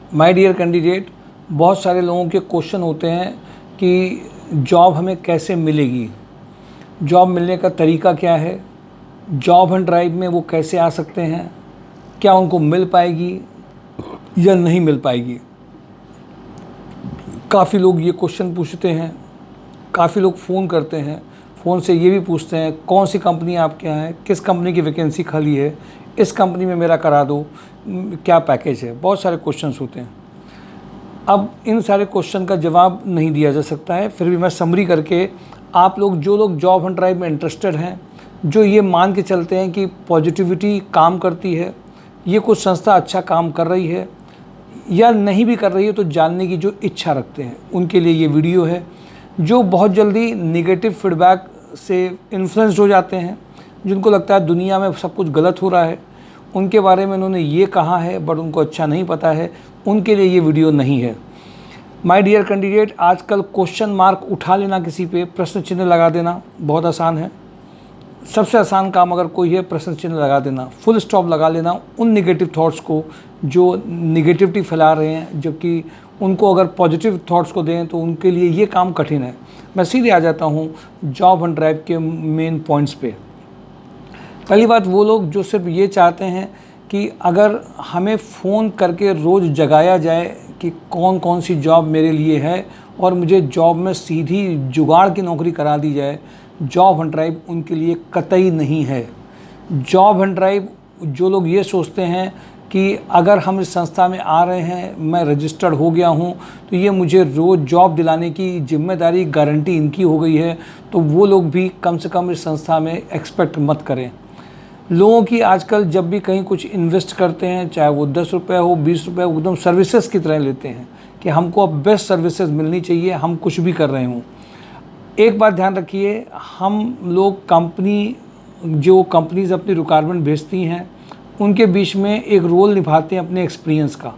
My dear candidate, बहुत सारे लोगों के क्वेश्चन होते हैं कि जॉब हमें कैसे मिलेगी, जॉब मिलने का तरीका क्या है, जॉब एंड ड्राइव में वो कैसे आ सकते हैं, क्या उनको मिल पाएगी या नहीं मिल पाएगी। काफ़ी लोग ये क्वेश्चन पूछते हैं, काफ़ी लोग फ़ोन करते हैं, फ़ोन से ये भी पूछते हैं कौन सी कंपनी आपके यहाँ है, किस कंपनी की वैकेंसी खाली है, इस कंपनी में मेरा करा दो, क्या पैकेज है। बहुत सारे क्वेश्चंस होते हैं। अब इन सारे क्वेश्चन का जवाब नहीं दिया जा सकता है, फिर भी मैं समरी करके आप लोग जो लोग जॉब एंड ड्राइव में इंटरेस्टेड हैं, जो ये मान के चलते हैं कि पॉजिटिविटी काम करती है, ये कुछ संस्था अच्छा काम कर रही है या नहीं भी कर रही है, तो जानने की जो इच्छा रखते हैं उनके लिए ये वीडियो है। जो बहुत जल्दी नेगेटिव फीडबैक से इन्फ्लुएंस्ड हो जाते हैं, जिनको लगता है दुनिया में सब कुछ गलत हो रहा है, उनके बारे में उन्होंने ये कहा है बट उनको अच्छा नहीं पता है, उनके लिए ये वीडियो नहीं है। माय डियर कैंडिडेट, आजकल क्वेश्चन मार्क उठा लेना, किसी पे प्रश्न चिन्ह लगा देना बहुत आसान है। सबसे आसान काम अगर कोई है, प्रश्न चिन्ह लगा देना, फुल स्टॉप लगा लेना उन निगेटिव थॉट्स को जो निगेटिविटी फैला रहे हैं, जबकि उनको अगर पॉजिटिव थॉट्स को दें तो उनके लिए ये काम कठिन है। मैं सीधे आ जाता हूँ जॉब एंड ड्राइव के मेन पॉइंट्स पे। पहली बात, वो लोग जो सिर्फ ये चाहते हैं कि अगर हमें फ़ोन करके रोज़ जगाया जाए कि कौन कौन सी जॉब मेरे लिए है और मुझे जॉब में सीधी जुगाड़ की नौकरी करा दी जाए, जॉब एंड ड्राइव उनके लिए कतई नहीं है। जॉब एंड ड्राइव, जो लोग ये सोचते हैं कि अगर हम इस संस्था में आ रहे हैं, मैं रजिस्टर्ड हो गया हूँ, तो ये मुझे रोज़ जॉब दिलाने की जिम्मेदारी, गारंटी इनकी हो गई है, तो वो लोग भी कम से कम इस संस्था में एक्सपेक्ट मत करें। लोगों की आजकल जब भी कहीं कुछ इन्वेस्ट करते हैं, चाहे वो 10 रुपये हो, 20 रुपये हो, एकदम सर्विसेज की तरह लेते हैं कि हमको अब बेस्ट सर्विसेज मिलनी चाहिए, हम कुछ भी कर रहे हों। एक बात ध्यान रखिए, हम लोग जो कंपनीज अपनी रिक्वायरमेंट भेजती हैं, उनके बीच में एक रोल निभाते हैं अपने एक्सपीरियंस का।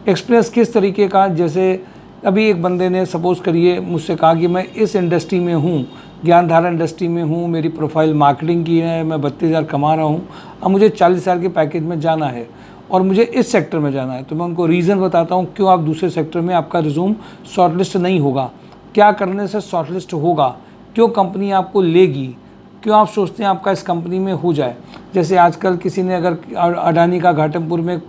एक्सपीरियंस किस तरीके का, जैसे अभी एक बंदे ने सपोज़ करिए मुझसे कहा कि मैं इस इंडस्ट्री में हूँ, ज्ञानधारा इंडस्ट्री में हूँ, मेरी प्रोफाइल मार्केटिंग की है, मैं 32,000 कमा रहा हूँ, अब मुझे 40,000 के पैकेज में जाना है और मुझे इस सेक्टर में जाना है। तो मैं उनको रीज़न बताता हूँ क्यों आप दूसरे सेक्टर में, आपका रिज्यूम शॉर्टलिस्ट नहीं होगा, क्या करने से शॉर्टलिस्ट होगा, क्यों कंपनी आपको लेगी, क्यों आप सोचते हैं आपका इस कंपनी में हो जाए। जैसे आजकल किसी ने अगर अडानी का घाटमपुर में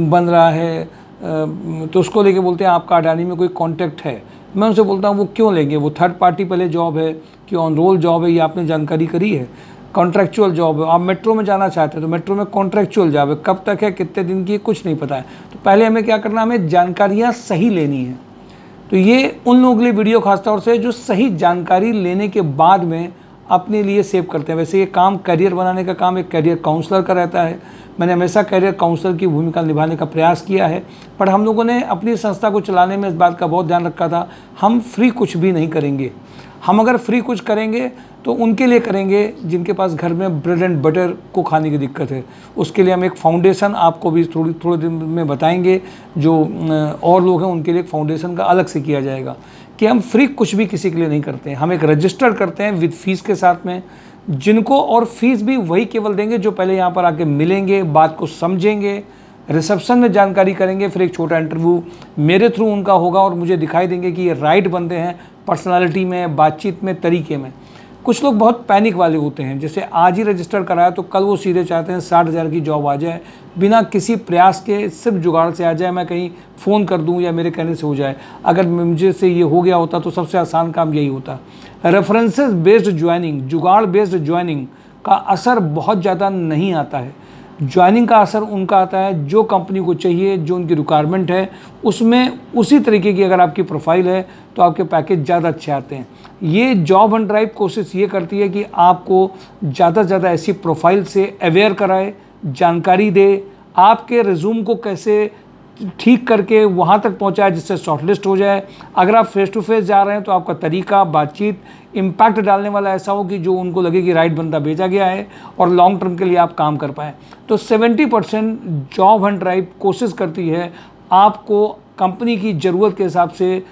बन रहा है, तो उसको लेके बोलते हैं आपका अडानी में कोई कॉन्टैक्ट है। मैं उनसे बोलता हूँ वो क्यों लेंगे, वो थर्ड पार्टी पहले जॉब है कि ऑन रोल जॉब है, ये आपने जानकारी करी है। कॉन्ट्रैक्चुअल जॉब है, आप मेट्रो में जाना चाहते हैं तो मेट्रो में कॉन्ट्रैक्चुअल जॉब है, कब तक है, कितने दिन की है, कुछ नहीं पता है। तो पहले हमें क्या करना, हमें जानकारियाँ सही लेनी है। तो ये उन लोगों के लिए वीडियो खासतौर से जो सही जानकारी लेने के बाद में अपने लिए सेव करते हैं। वैसे ये काम करियर बनाने का काम एक करियर काउंसलर का रहता है। मैंने हमेशा करियर काउंसलर की भूमिका निभाने का प्रयास किया है, पर हम लोगों ने अपनी संस्था को चलाने में इस बात का बहुत ध्यान रखा था, हम फ्री कुछ भी नहीं करेंगे। हम अगर फ्री कुछ करेंगे तो उनके लिए करेंगे जिनके पास घर में ब्रेड एंड बटर को खाने की दिक्कत है। उसके लिए हम एक फाउंडेशन आपको भी थोड़े दिन में बताएंगे, जो और लोग हैं उनके लिए एक फाउंडेशन का अलग से किया जाएगा कि हम फ्री कुछ भी किसी के लिए नहीं करते हैं। हम एक रजिस्टर करते हैं विद फीस के साथ में, जिनको, और फीस भी वही केवल देंगे जो पहले यहाँ पर आके मिलेंगे, बात को समझेंगे, रिसेप्शन में जानकारी करेंगे, फिर एक छोटा इंटरव्यू मेरे थ्रू उनका होगा और मुझे दिखाई देंगे कि ये राइट बंदे हैं पर्सनालिटी में, बातचीत में, तरीके में। कुछ लोग बहुत पैनिक वाले होते हैं, जैसे आज ही रजिस्टर कराया तो कल वो सीधे चाहते हैं 60,000 की जॉब आ जाए, बिना किसी प्रयास के, सिर्फ जुगाड़ से आ जाए, मैं कहीं फ़ोन कर दूं या मेरे कहने से हो जाए। अगर मुझे से ये हो गया होता तो सबसे आसान काम यही होता। रेफरेंसेस बेस्ड ज्वाइनिंग, जुगाड़ बेस्ड ज्वाइनिंग का असर बहुत ज़्यादा नहीं आता है। ज्वाइनिंग का असर उनका आता है जो कंपनी को चाहिए, जो उनकी रिक्वायरमेंट है, उसमें उसी तरीके की अगर आपकी प्रोफाइल है तो आपके पैकेज ज़्यादा अच्छे आते हैं। ये जॉब एंड ड्राइव कोशिश ये करती है कि आपको ज़्यादा से ज़्यादा ऐसी प्रोफाइल से अवेयर कराए, जानकारी दे, आपके रिज्यूम को कैसे ठीक करके वहाँ तक पहुँचाए जिससे शॉर्टलिस्ट हो जाए। अगर आप फेस टू फेस जा रहे हैं तो आपका तरीका, बातचीत इम्पैक्ट डालने वाला ऐसा हो कि जो उनको लगे कि राइट बंदा भेजा गया है और लॉन्ग टर्म के लिए आप काम कर पाएँ। तो 70% जॉब एंड ड्राइव कोशिश करती है आपको कंपनी की ज़रूरत के हिसाब से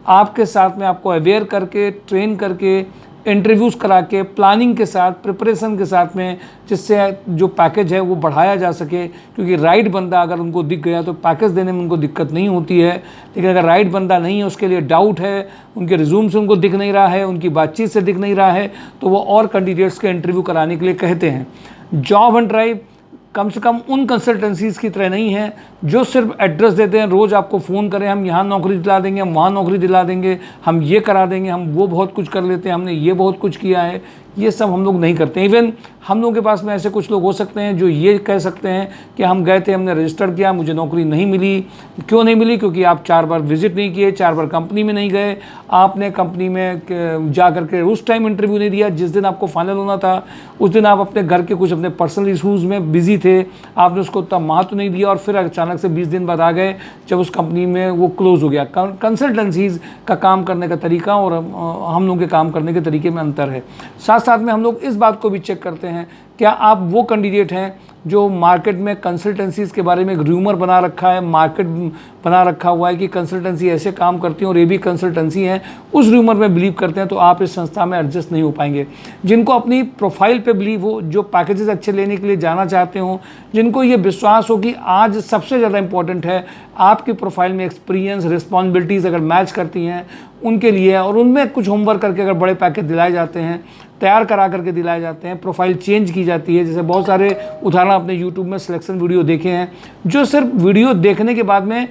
आपके साथ में आपको अवेयर करके, ट्रेन करके, इंटरव्यूज़ करा के प्लानिंग के साथ, प्रिपरेशन के साथ में, जिससे जो पैकेज है वो बढ़ाया जा सके। क्योंकि राइट बंदा अगर उनको दिख गया तो पैकेज देने में उनको दिक्कत नहीं होती है। लेकिन अगर राइट बंदा नहीं है, उसके लिए डाउट है, उनके रिज्यूम से उनको दिख नहीं रहा है, उनकी बातचीत से दिख नहीं रहा है, तो वो और कैंडिडेट्स के इंटरव्यू कराने के लिए कहते हैं। जॉब एंड ड्राइव कम से कम उन कंसल्टेंसीज़ की तरह नहीं है जो सिर्फ एड्रेस देते हैं, रोज़ आपको फ़ोन करें, हम यहाँ नौकरी दिला देंगे, हम वहाँ नौकरी दिला देंगे, हम ये करा देंगे, हम वो बहुत कुछ कर लेते हैं, हमने ये बहुत कुछ किया है। ये सब हम लोग नहीं करते। इवन हम लोगों के पास में ऐसे कुछ लोग हो सकते हैं जो ये कह सकते हैं कि हम गए थे, हमने रजिस्टर किया, मुझे नौकरी नहीं मिली। क्यों नहीं मिली? क्योंकि आप 4 बार विजिट नहीं किए, 4 बार कंपनी में नहीं गए, आपने कंपनी में जा करके उस टाइम इंटरव्यू नहीं दिया जिस दिन आपको फाइनल होना था। उस दिन आप अपने घर के कुछ अपने पर्सनल इशूज़ में बिजी थे, आपने उसको उतना महत्व नहीं दिया और फिर अचानक से 20 दिन बाद आ गए जब उस कंपनी में वो क्लोज हो गया। कंसल्टेंसीज़ का काम करने का तरीका और हम लोगों के काम करने के तरीके में अंतर है। साथ में हम लोग इस बात को भी चेक करते हैं, क्या आप वो कैंडिडेट हैं जो मार्केट में कंसल्टेंसीज़ के बारे में एक र्यूमर बना रखा है, मार्केट बना रखा हुआ है कि कंसल्टेंसी ऐसे काम करती हैं और ये भी कंसल्टेंसी हैं, उस र्यूमर में बिलीव करते हैं, तो आप इस संस्था में एडजस्ट नहीं हो पाएंगे। जिनको अपनी प्रोफाइल पे बिलीव हो, जो पैकेजेस अच्छे लेने के लिए जाना चाहते हो, जिनको ये विश्वास हो कि आज सबसे ज़्यादा इंपॉर्टेंट है आपकी प्रोफाइल में एक्सपीरियंस, रिस्पॉन्सिबिलिटीज़ अगर मैच करती हैं उनके लिए, और उनमें कुछ होमवर्क करके अगर बड़े पैकेज दिलाए जाते हैं, तैयार करा करके दिलाए जाते हैं, प्रोफाइल चेंज की जाती है। जैसे बहुत सारे उदाहरण आपने यूट्यूब में सिलेक्शन वीडियो देखे हैं, जो सिर्फ वीडियो देखने के बाद में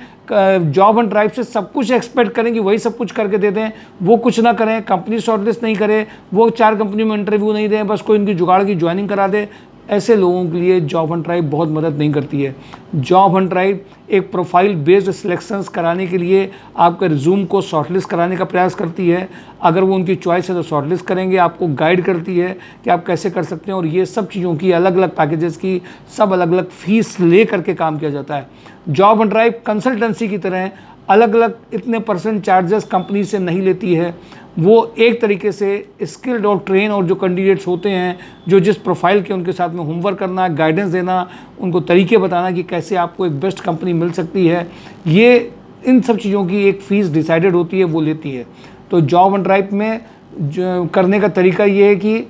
जॉब एंड ड्राइव से सब कुछ एक्सपेक्ट करें कि वही सब कुछ करके दे दें, वो कुछ ना करें, कंपनी शॉर्टलिस्ट नहीं करे, वो 4 कंपनी में इंटरव्यू नहीं दें, बस कोई इनकी जुगाड़ की ज्वाइनिंग करा दे। ऐसे लोगों के लिए जॉब एंड ड्राइव बहुत मदद नहीं करती है। जॉब एंड ड्राइव एक प्रोफाइल बेस्ड सिलेक्शंस कराने के लिए आपके रिज्यूम को शॉर्टलिस्ट कराने का प्रयास करती है। अगर वो उनकी चॉइस है तो शॉर्टलिस्ट करेंगे, आपको गाइड करती है कि आप कैसे कर सकते हैं, और ये सब चीज़ों की अलग अलग पैकेजेस की सब अलग अलग फीस ले करके काम किया जाता है। जॉब एंड ड्राइव कंसल्टेंसी की तरह अलग अलग इतने % चार्जेस कंपनी से नहीं लेती है। वो एक तरीके से स्किल्ड और ट्रेन और जो कैंडिडेट्स होते हैं, जो जिस प्रोफाइल के, उनके साथ में होमवर्क करना, गाइडेंस देना, उनको तरीके बताना कि कैसे आपको एक बेस्ट कंपनी मिल सकती है, ये इन सब चीज़ों की एक फ़ीस डिसाइडेड होती है, वो लेती है। तो जॉब एंड ड्राइव में जो करने का तरीका ये है कि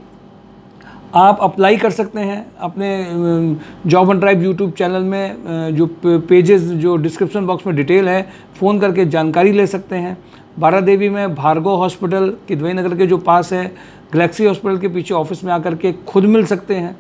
आप अप्लाई कर सकते हैं अपने job and drive YouTube channel में, जो पेजेस जो डिस्क्रिप्शन बॉक्स में डिटेल है, फ़ोन करके जानकारी ले सकते हैं। बारादेवी में भार्गव हॉस्पिटल किदवई नगर के जो पास है, गैलेक्सी हॉस्पिटल के पीछे ऑफिस में आकर के खुद मिल सकते हैं,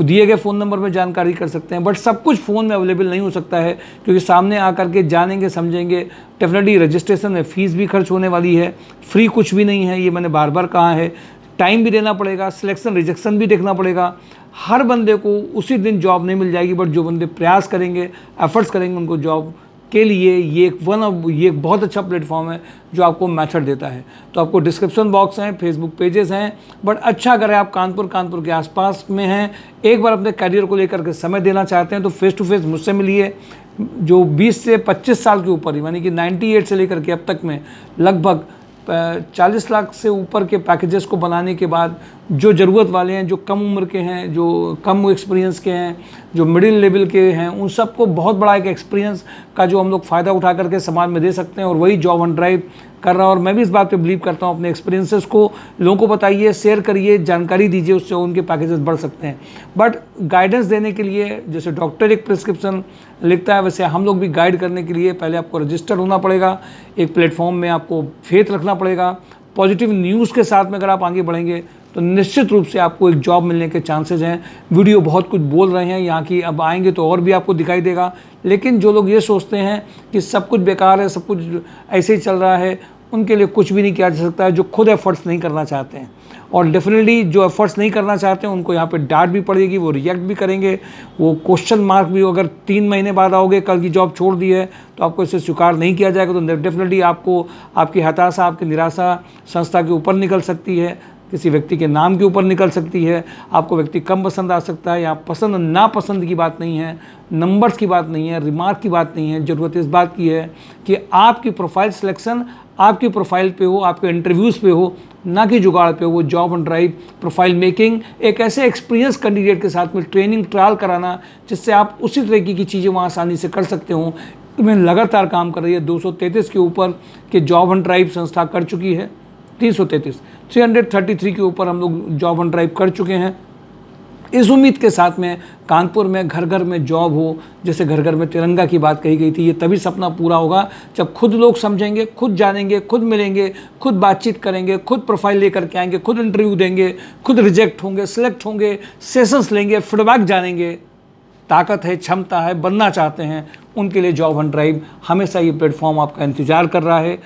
दिए गए फ़ोन नंबर में जानकारी कर सकते हैं। बट सब कुछ फ़ोन में अवेलेबल नहीं हो सकता है, क्योंकि सामने आकर के जानेंगे, समझेंगे। डेफिनेटली रजिस्ट्रेशन में फ़ीस भी खर्च होने वाली है, फ्री कुछ भी नहीं है, ये मैंने बार बार कहा है। टाइम भी देना पड़ेगा, सिलेक्शन रिजेक्शन भी देखना पड़ेगा। हर बंदे को उसी दिन जॉब नहीं मिल जाएगी, बट जो बंदे प्रयास करेंगे, एफर्ट्स करेंगे, उनको जॉब के लिए ये एक बहुत अच्छा प्लेटफॉर्म है जो आपको मेथड देता है। तो आपको डिस्क्रिप्शन बॉक्स हैं, फेसबुक पेजेस हैं, बट अच्छा अगर आप कानपुर के आसपास में हैं, एक बार अपने करियर को लेकर के समय देना चाहते हैं, तो फेस टू फेस मुझसे मिलिए। जो 20 से 25 साल के ऊपर, यानी कि 98 से लेकर के अब तक में लगभग 40 लाख से ऊपर के पैकेजेस को बनाने के बाद, जो ज़रूरत वाले हैं, जो कम उम्र के हैं, जो कम एक्सपीरियंस के हैं, जो मिडिल लेवल के हैं, उन सबको बहुत बड़ा एक एक्सपीरियंस का जो हम लोग फ़ायदा उठा करके समाज में दे सकते हैं, और वही जॉब एंड ड्राइव कर रहा है। और मैं भी इस बात पे बिलीव करता हूँ। अपने एक्सपीरियंसेस को लोगों को बताइए, शेयर करिए, जानकारी दीजिए, उससे उनके पैकेजेस बढ़ सकते हैं। बट गाइडेंस देने के लिए, जैसे डॉक्टर एक प्रिस्क्रिप्शन लिखता है, वैसे हम लोग भी गाइड करने के लिए पहले आपको रजिस्टर होना पड़ेगा, एक प्लेटफॉर्म में आपको फेथ रखना पड़ेगा। पॉजिटिव न्यूज़ के साथ में अगर आप आगे बढ़ेंगे तो निश्चित रूप से आपको एक जॉब मिलने के चांसेस हैं। वीडियो बहुत कुछ बोल रहे हैं यहाँ की, अब आएंगे तो और भी आपको दिखाई देगा। लेकिन जो लोग ये सोचते हैं कि सब कुछ बेकार है, सब कुछ ऐसे ही चल रहा है, उनके लिए कुछ भी नहीं किया जा सकता है, जो खुद एफर्ट्स नहीं करना चाहते हैं। और डेफिनेटली जो एफर्ट्स नहीं करना चाहते हैं उनको यहाँ पे डांट भी पड़ेगी, वो रिएक्ट भी करेंगे, वो क्वेश्चन मार्क भी। अगर 3 महीने बाद आओगे, कल की जॉब छोड़ दी है, तो आपको इसे स्वीकार नहीं किया जाएगा, तो डेफिनेटली आपको आपकी हताशा, आपकी निराशा संस्था के ऊपर निकल सकती है, किसी व्यक्ति के नाम के ऊपर निकल सकती है, आपको व्यक्ति कम पसंद आ सकता है। यहाँ पसंद नापसंद की बात नहीं है, नंबर्स की बात नहीं है, रिमार्क की बात नहीं है। ज़रूरत इस बात की है कि आपकी प्रोफाइल सिलेक्शन आपकी प्रोफाइल पे हो, आपके इंटरव्यूज़ पे हो, ना कि जुगाड़ पे हो। Job and drive profile making एक ऐसे एक्सपीरियंस कैंडिडेट के साथ में ट्रेनिंग ट्रायल कराना, जिससे आप उसी तरीके की चीज़ें वहाँ आसानी से कर सकते हो। मैं लगातार काम कर रही है, 233 के ऊपर के जॉब एंड ड्राइव संस्था कर चुकी है। 333 333 के ऊपर हम लोग जॉब ऑन ड्राइव कर चुके हैं। इस उम्मीद के साथ में कानपुर में घर घर में जॉब हो, जैसे घर घर में तिरंगा की बात कही गई थी, ये तभी सपना पूरा होगा जब खुद लोग समझेंगे, खुद जानेंगे, खुद मिलेंगे, खुद बातचीत करेंगे, खुद प्रोफाइल लेकर के आएंगे, खुद इंटरव्यू देंगे, खुद रिजेक्ट होंगे, सिलेक्ट होंगे, सेशंस लेंगे, फीडबैक जानेंगे। ताकत है, क्षमता है, बनना चाहते हैं, उनके लिए जॉब ऑन ड्राइव हमेशा ये प्लेटफॉर्म आपका इंतजार कर रहा है।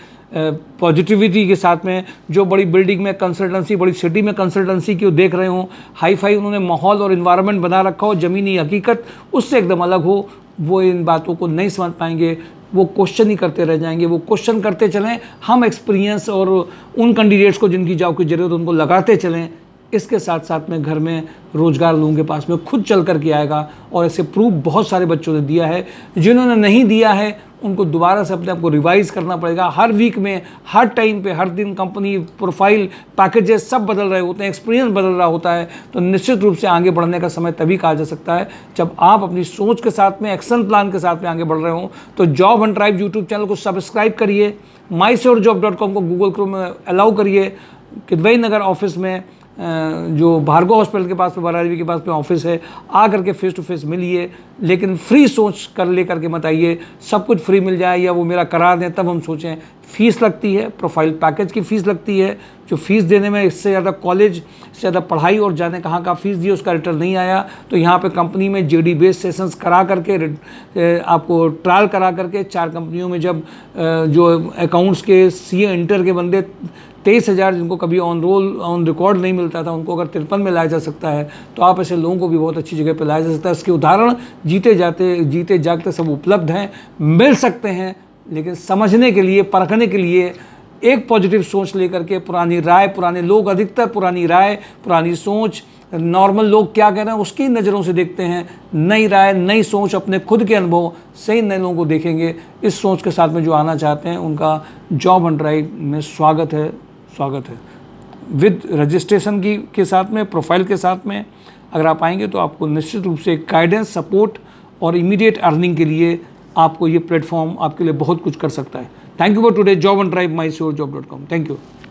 पॉजिटिविटी के साथ में जो बड़ी बिल्डिंग में कंसल्टेंसी, बड़ी सिटी में कंसल्टेंसी की देख रहे हो, हाई फाई उन्होंने माहौल और इन्वायरमेंट बना रखा हो, ज़मीनी हकीकत उससे एकदम अलग हो, वो इन बातों को नहीं समझ पाएंगे, वो क्वेश्चन ही करते रह जाएंगे। वो क्वेश्चन करते चलें, हम एक्सपीरियंस और उन कैंडिडेट्स को जिनकी जॉब की ज़रूरत उनको लगाते चलें। इसके साथ साथ में घर में रोज़गार लोगों के पास में खुद चल कर के आएगा। और ऐसे प्रूफ बहुत सारे बच्चों ने दिया है। जिन्होंने नहीं दिया है उनको दोबारा से अपने आप को रिवाइज करना पड़ेगा। हर वीक में, हर टाइम पे, हर दिन कंपनी प्रोफाइल, पैकेजेस सब बदल रहे होते हैं, एक्सपीरियंस बदल रहा होता है। तो निश्चित रूप से आगे बढ़ने का समय तभी कहा जा सकता है जब आप अपनी सोच के साथ में, एक्शन प्लान के साथ में आगे बढ़ रहे हो। तो job on drive YouTube channel को सब्सक्राइब करिए, mysurejob.com को गूगल क्रोम में अलाउ करिए। किदवई नगर ऑफिस में जो भार्गव हॉस्पिटल के पास में, बरारी के पास में ऑफिस है, आ करके फेस टू फेस मिलिए। लेकिन फ्री सोच कर ले करके मत आइए, सब कुछ फ्री मिल जाए या वो मेरा करा दें तब हम सोचें। फ़ीस लगती है, प्रोफाइल पैकेज की फ़ीस लगती है, जो फ़ीस देने में इससे ज़्यादा कॉलेज से ज़्यादा पढ़ाई और जाने कहाँ का फ़ीस दिए उसका रिटर्न नहीं आया। तो यहाँ पे कंपनी में जेडी बेस्ड सेशंस करा करके, आपको ट्रायल करा करके 4 कंपनियों में जब जो अकाउंट्स के सीए इंटर के बंदे 23,000 जिनको कभी ऑन रिकॉर्ड नहीं मिलता था, उनको अगर 53 में लाया जा सकता है तो आप ऐसे लोगों को भी बहुत अच्छी जगह पे लाया जा सकता है। इसके उदाहरण जीते जागते सब उपलब्ध हैं, मिल सकते हैं। लेकिन समझने के लिए, परखने के लिए एक पॉजिटिव सोच लेकर के, पुरानी राय, पुराने लोग अधिकतर पुरानी राय, पुरानी सोच, नॉर्मल लोग क्या कह रहे हैं उसकी नज़रों से देखते हैं। नई राय, नई सोच, अपने खुद के अनुभव सही नए लोगों को देखेंगे। इस सोच के साथ में जो आना चाहते हैं उनका जॉब ऑन ड्राइव में स्वागत है विद रजिस्ट्रेशन के साथ में, प्रोफाइल के साथ में। अगर आप आएंगे तो आपको निश्चित रूप से गाइडेंस, सपोर्ट और इमीडिएट अर्निंग के लिए आपको ये प्लेटफॉर्म आपके लिए बहुत कुछ कर सकता है। Thank you for today job on drive, mysurejob.com। Thank you.